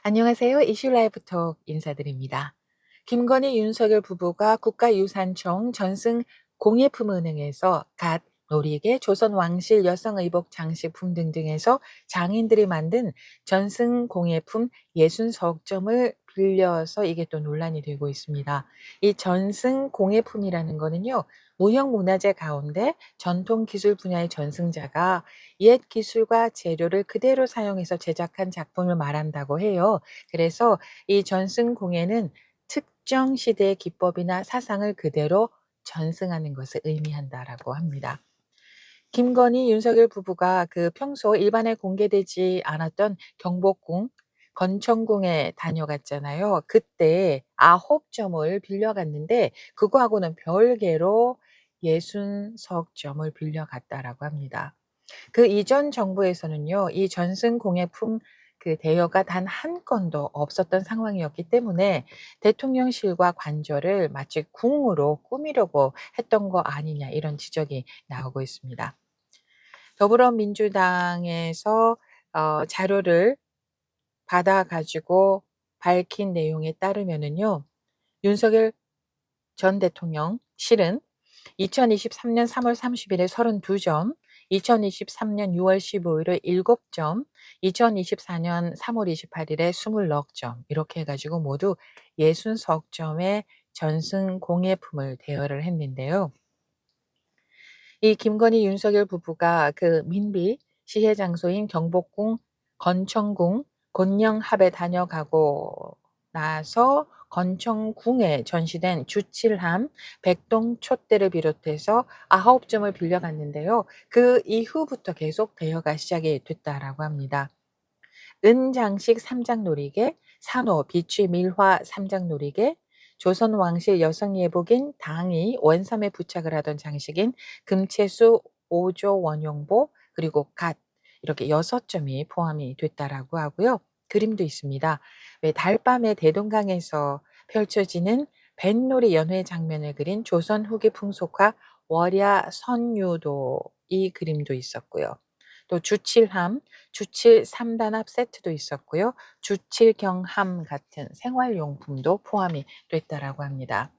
안녕하세요. 이슈라이브톡 인사드립니다. 김건희, 윤석열 부부가 국가유산청 전승 공예품은행에서 갓, 놀이개, 조선 왕실 여성의복 장식품 등등에서 장인들이 만든 전승 공예품 60석점을 빌려서 이게 또 논란이 되고 있습니다. 이 전승 공예품이라는 거는요, 무형문화재 가운데 전통 기술 분야의 전승자가 옛 기술과 재료를 그대로 사용해서 제작한 작품을 말한다고 해요. 그래서 이 전승공예는 특정 시대의 기법이나 사상을 그대로 전승하는 것을 의미한다라고 합니다. 김건희, 윤석열 부부가 평소 일반에 공개되지 않았던 경복궁, 건천궁에 다녀갔잖아요. 그때 9점을 빌려갔는데 그거하고는 별개로 60석점을 빌려갔다라고 합니다. 그 이전 정부에서는요, 이 전승공예품 대여가 단 한 건도 없었던 상황이었기 때문에 대통령실과 관저를 마치 궁으로 꾸미려고 했던 거 아니냐, 이런 지적이 나오고 있습니다. 더불어민주당에서 자료를 받아 가지고 밝힌 내용에 따르면은요, 윤석열 전 대통령 실은 2023년 3월 30일에 32점, 2023년 6월 15일에 7점, 2024년 3월 28일에 29점, 이렇게 해 가지고 모두 60석점의 전승 공예품을 대여를 했는데요. 이 김건희, 윤석열 부부가 민비 시해 장소인 경복궁, 건천궁, 곤영합에 다녀가고 나서 건천궁에 전시된 주칠함, 백동 촛대를 비롯해서 9점을 빌려갔는데요. 그 이후부터 계속 대여가 시작이 됐다라고 합니다. 은장식 삼장놀이개, 산호 비취 밀화 삼장놀이개, 조선 왕실 여성 예복인 당이 원삼에 부착을 하던 장식인 금채수 5조 원용보, 그리고 갓, 이렇게 6점이 포함이 됐다라고 하고요. 그림도 있습니다. 왜 달밤에 대동강에서 펼쳐지는 뱃놀이 연회 장면을 그린 조선 후기 풍속화 월야 선유도, 이 그림도 있었고요. 또 주칠함, 주칠 3단합 세트도 있었고요. 주칠경함 같은 생활용품도 포함이 됐다라고 합니다.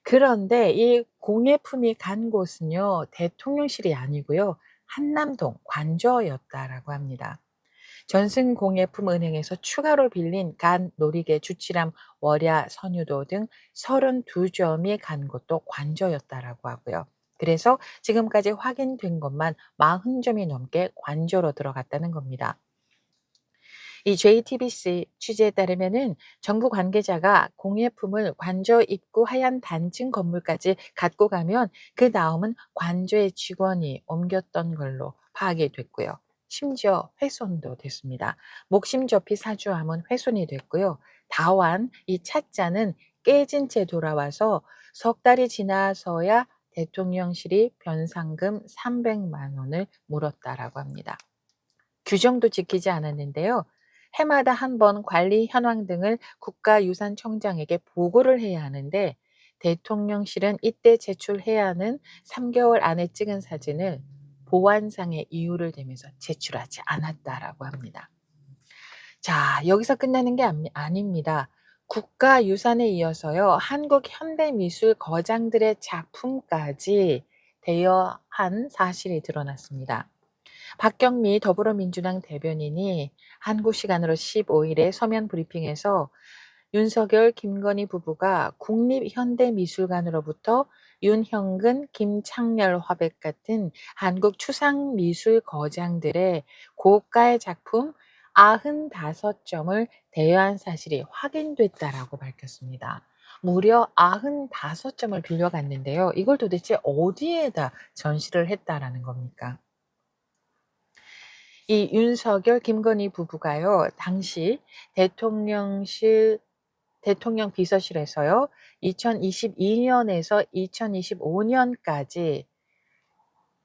그런데 이 공예품이 간 곳은요, 대통령실이 아니고요, 한남동 관저였다라고 합니다. 전승공예품은행에서 추가로 빌린 간, 놀이개, 주칠함, 월야, 선유도 등 32점이 간 곳도 관저였다라고 하고요. 그래서 지금까지 확인된 것만 40점이 넘게 관저로 들어갔다는 겁니다. 이 JTBC 취재에 따르면은 정부 관계자가 공예품을 관저 입구 하얀 단층 건물까지 갖고 가면 그 다음은 관저의 직원이 옮겼던 걸로 파악이 됐고요. 심지어 훼손도 됐습니다. 목심 접히 사주함은 훼손이 됐고요. 다완 이 찻잔은 깨진 채 돌아와서 석 달이 지나서야 대통령실이 변상금 300만 원을 물었다라고 합니다. 규정도 지키지 않았는데요. 해마다 한 번 관리 현황 등을 국가유산청장에게 보고를 해야 하는데 대통령실은 이때 제출해야 하는 3개월 안에 찍은 사진을 보안상의 이유를 대면서 제출하지 않았다라고 합니다. 자, 여기서 끝나는 게 아닙니다. 국가유산에 이어서요, 한국 현대미술 거장들의 작품까지 대여한 사실이 드러났습니다. 박경미 더불어민주당 대변인이 한국 시간으로 15일에 서면 브리핑에서 윤석열, 김건희 부부가 국립현대미술관으로부터 윤형근, 김창렬 화백 같은 한국 추상미술 거장들의 고가의 작품 95점을 대여한 사실이 확인됐다라고 밝혔습니다. 무려 95점을 빌려갔는데요. 이걸 도대체 어디에다 전시를 했다라는 겁니까? 이 윤석열, 김건희 부부가요, 당시 대통령실 대통령 비서실에서요, 2022년에서 2025년까지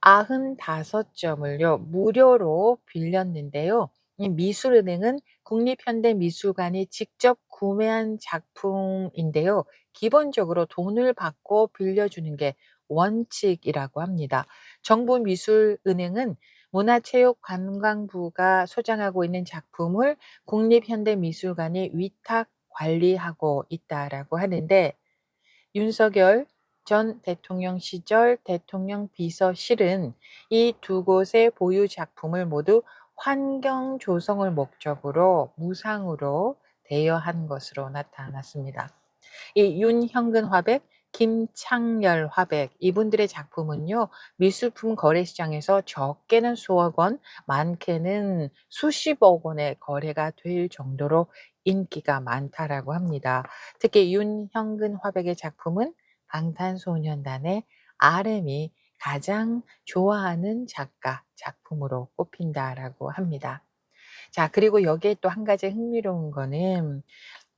95점을요, 무료로 빌렸는데요. 이 미술은행은 국립현대미술관이 직접 구매한 작품인데요. 기본적으로 돈을 받고 빌려주는 게 원칙이라고 합니다. 정부미술은행은 문화체육관광부가 소장하고 있는 작품을 국립현대미술관이 위탁 관리하고 있다라고 하는데 윤석열 전 대통령 시절 대통령 비서실은 이 두 곳의 보유 작품을 모두 환경 조성을 목적으로 무상으로 대여한 것으로 나타났습니다. 이 윤형근 화백, 김창열 화백 이분들의 작품은요. 미술품 거래시장에서 적게는 수억 원, 많게는 수십억 원의 거래가 될 정도로 인기가 많다라고 합니다. 특히 윤형근 화백의 작품은 방탄소년단의 RM이 가장 좋아하는 작가 작품으로 꼽힌다라고 합니다. 자 그리고 여기에 또 한 가지 흥미로운 거는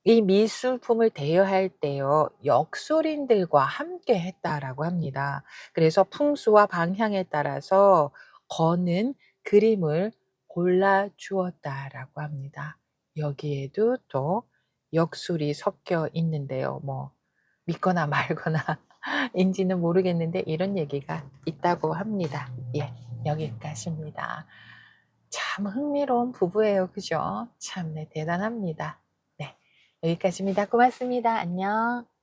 이 미술품을 대여할 때요. 역술인들과 함께 했다라고 합니다. 그래서 풍수와 방향에 따라서 거는 그림을 골라 주었다라고 합니다. 여기에도 또 역술이 섞여 있는데요. 뭐 믿거나 말거나 인지는 모르겠는데 이런 얘기가 있다고 합니다. 예. 여기까지입니다. 참 흥미로운 부부예요. 그죠? 참 네 대단합니다. 네. 여기까지입니다. 고맙습니다. 안녕.